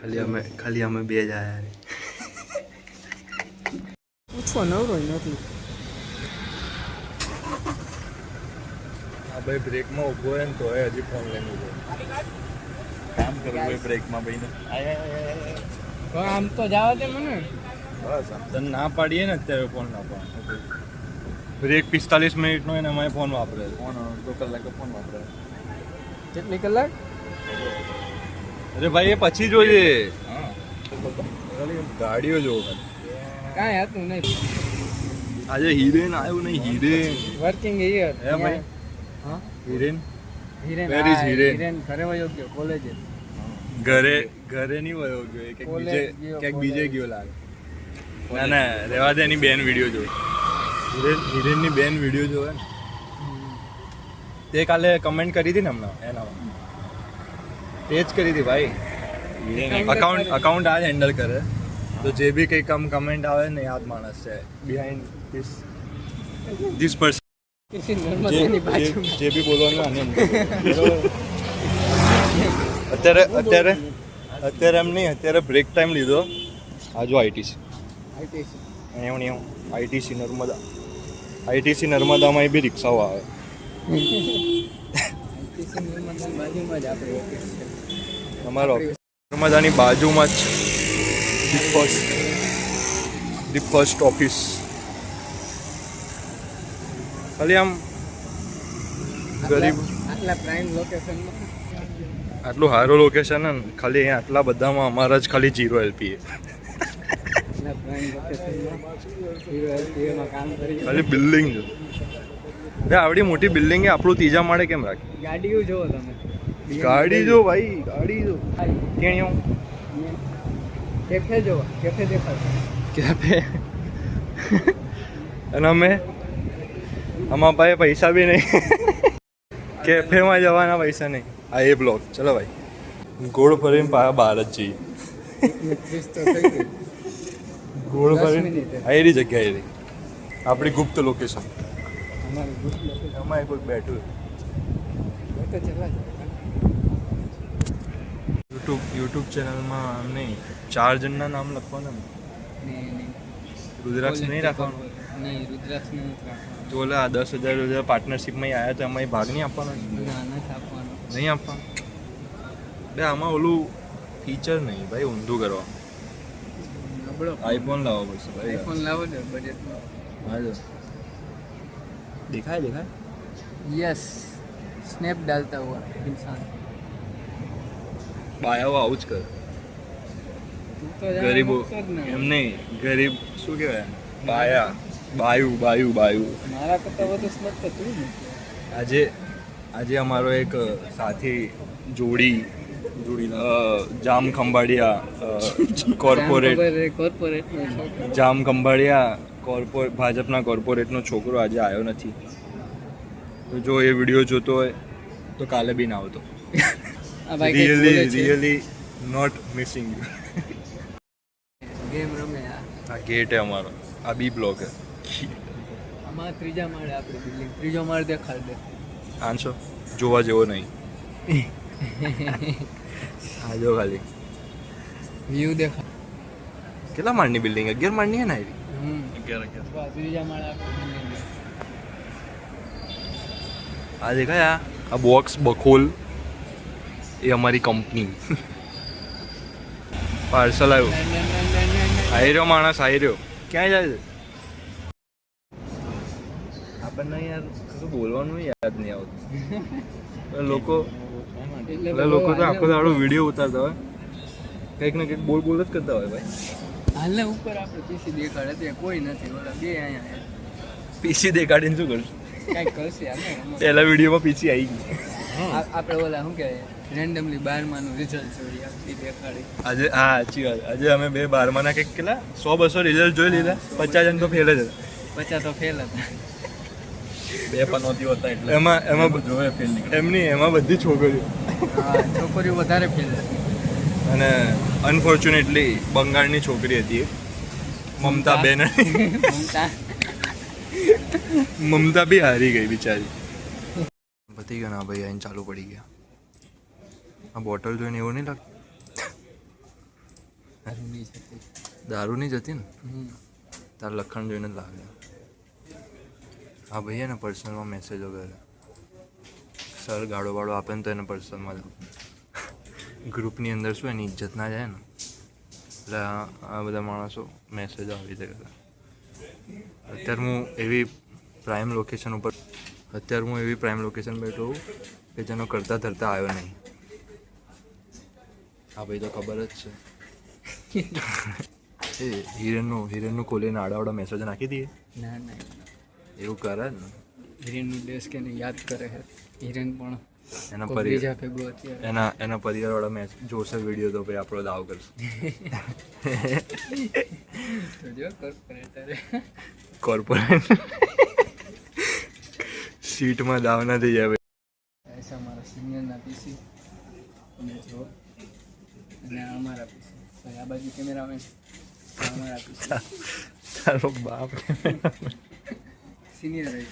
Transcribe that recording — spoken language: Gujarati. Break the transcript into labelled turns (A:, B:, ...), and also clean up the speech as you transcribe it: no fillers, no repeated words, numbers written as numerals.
A: ખાલી અમે બે જ આયા
B: પૂછવા નવરો નથી.
A: આ ભાઈ બ્રેકમાં ઊભો હોય ને તો હજી ફોન લઈને ઊભો કામ કરવું હોય બ્રેકમાં ભાઈને
B: આમ તો જવા દે મને.
A: બસ તને ના પાડીએ ને અત્યારે ફોન ના પાડ. બ્રેક 45 મિનિટનો એને અમે ફોન વાપરે ફોન 2 કલાકે ફોન વાપરે.
B: કેટલી કલાક?
A: અરે ભાઈ એ પછી જોઈએ. હા ગાડીઓ જોવો
B: કાંઈ હતું નહીં.
A: આજે હિરેન આવ્યું નહીં. Hiren
B: working here.
A: હે ભાઈ?
B: હા
A: હિરેન
B: હિરેન.
A: Where is Hiren?
B: હિરેન ઘરે વયો ગયો કોલેજે.
A: ઘરે નહીં વયો ગયો ક્યાંક બીજે ગયો લાગે. ના ના રેવા દે એની બેન વિડીયો જો. હિરેનની બેન વિડીયો જોવે ને તે કાલે કમેન્ટ કરી હતી ને હમણાં એનામાં તે જ કરી હતી ભાઈ. અકાઉન્ટ આ જ હેન્ડલ કરે તો જે બી કંઈ કમેન્ટ આવે ને યાદ માણસ છે બિહાઇન્ડ ધીસ પર્સન જે બી બોલવાનું આને અત્યારે એમ નહીં. અત્યારે બ્રેક ટાઈમ લીધો. આ જો આઈટીસી આઈટીસી નર્મદામાં બી રિક્ષાઓ આવે. અમારો નર્મદાની બાજુમાં જ ધી ફર્સ્ટ ઓફિસ. ખાલી આમ ગરીબ
B: આટલા પ્રાઇમ લોકેશનમાં
A: આટલું સારું લોકેશન ને ખાલી અહીંયા આટલા બધામાં અમારા જ ખાલી 0 LPA ખાલી બિલ્ડિંગ છે. આવડી મોટી બિલ્ડિંગ એ આપણું ત્રીજા માળે કેમ રાખી?
B: ગાડીઓ જોવો તમે.
A: ગાડી જો ભાઈ ગાડી જો. ત્યાં
B: કેફે જોવો. કેફે દેખાય.
A: કેફે અને આમાં ભાઈ પૈસા બી નહીં. કેફેમાં જવાના પૈસા નહીં. આ એ બ્લોક. ચલો ભાઈ ગોળ ફરીને પાછા બહાર જ જઈએ. ગોળ ફરીને આ એરી જગ્યા એરી આપણી ગુપ્ત લોકેશન. અમારે કોઈ બેઠું યુટ્યુબ ચેનલમાં નહીં 4 જણના નામ લખવાના. રુદ્રાક્ષ નહીં રાખવાનું.
B: નહીં રુદ્રાક્ષ નહીં રાખવાનું.
A: તો ઓલા 10,000 પાર્ટનરશિપમાં આવ્યા તો અમારે ભાગ નહીં આપવાનો. નહીં આપવાનું. બે આમાં ઓલું ફીચર નહીં ભાઈ ઊંધું કરવા. આઈફોન લાવવો પડશે ભાઈ.
B: આઈફોન લાવો ને બજેટમાં.
A: હા જો દેખાય
B: यस स्नैप डालता हुआ इंसान.
A: બાયાઓ આવું જ કરે. ગરીબો એમ નહીં ગરીબ શું કહેવાય બાયું.
B: મારા કરતાં વધુ સ્નેપ તો તું ને.
A: આજે અમારો એક સાથી જોડી જામ ખંભાળિયા ભાજપના કોર્પોરેટનો છોકરો આજે આવ્યો નથી. તો જો એ વિડીયો જોતો હોય તો કાલે બી ના આવતો. Really not missing you.
B: Game રમે.
A: આ ગેટ હે અમારો. આ બી બ્લોક હે.
B: આમાં ત્રીજા માળે આપણી બિલ્ડિંગ. ત્રીજો માળ દેખાડ દે.
A: આંસો જોવા જેવો નહીં. આ જો ખાલી
B: વ્યૂ દેખાડ.
A: કેટલા માળની બિલ્ડિંગ? 11 માળની હે ને આવી?
B: 11. ત્રીજા માળે આપણી બિલ્ડિંગ.
A: આ દેખાય આ બોક્સ બખોલ એ અમારી કંપની. પાર્સલ આવ્યું. આવી રહ્યો માણસ આવી રહ્યો. ક્યાં જાય છે? આપણને યાર કશું બોલવાનું યાદ નહીં આવતું. લોકો તો આખો દાડો વિડીયો ઉતારતા હોય કંઈક ને કંઈક બોલ જ કરતા હોય ભાઈ.
B: હાલને ઉપર આપણે પીસી દેખાડે ત્યાં કોઈ નથી. ઓલા બે અહીંયા
A: પીસી દેખાડીને શું કરશું?
B: કાંઈક કરશે આપણે.
A: પહેલા વિડીયોમાં પીસી આવી ગઈ.
B: આપણે ઓલા શું કહેવાય રેન્ડમલી 12માનું રિઝલ્ટ જોઈ આપી દેખાડી.
A: આજે હા સાચી વાત. આજે અમે 12માના કંઈક કેટલા 100-200 રિઝલ્ટ જોઈ લીધા. 50 જણ તો ફેલ જ હતા.
B: 50 તો ફેલ હતા.
A: 2 પનોતી હતા એટલે એમાં જોવે ફેલ નીકળે. એમાં બધી છોકરીઓ
B: વધારે ફેલ હતી.
A: અને અનફોર્ચ્યુનેટલી બંગાળની છોકરી હતી મમતા બેન. મમતા બી હારી ગઈ બિચારી. પતી ગયો ના ભાઈ આઈને ચાલુ પડી ગયા. આ બોટલ જોઈને એવું નહીં લાગતું?
B: દારૂ નહીં જતી.
A: દારૂ નહીં જતી ને
B: હમ.
A: તારા લખણ જોઈને જ લાગે. હા ભાઈ ને પર્સનલમાં મેસેજો કરે સર ગાળો વાળો આપે ને તો એને પર્સનલમાં જ આપે. ગ્રુપની અંદર શું એની ઇજ્જત ના જાય ને એટલે આ બધા માણસો મેસેજો આવી રીતે કરે. અત્યારે હું એવી પ્રાઇમ લોકેશન બેઠો છું કે જેનો કરતા ધરતા આવ્યો નહીં. હા ભાઈ તો ખબર જ છે. એ હિરેનનું કોલીને આડાવાળા મેસેજ નાખી દઈએ.
B: ના ના
A: એવું કરે ને
B: હિરેનનું દેશ કે યાદ કરે છે. હિરેન પણ
A: એના
B: કોઈ બીજા ભેગો અત્યારે
A: એના પરિવારવાળા મેચ જોશે વિડીયો તો ભાઈ આપણો દાવ કરશે.
B: તો જો કોર્પોરેટરે
A: કોર્પોરેટ સીટમાં દાવ ના થઈ જાય ભાઈ.
B: ऐसा हमारा सिनियરના પીસી અને જો અને આ અમારા પીસી ભાઈ આ બાજુ કેમેરામેન અમારા પીસી
A: તારો બાપ
B: સિનિયર રહી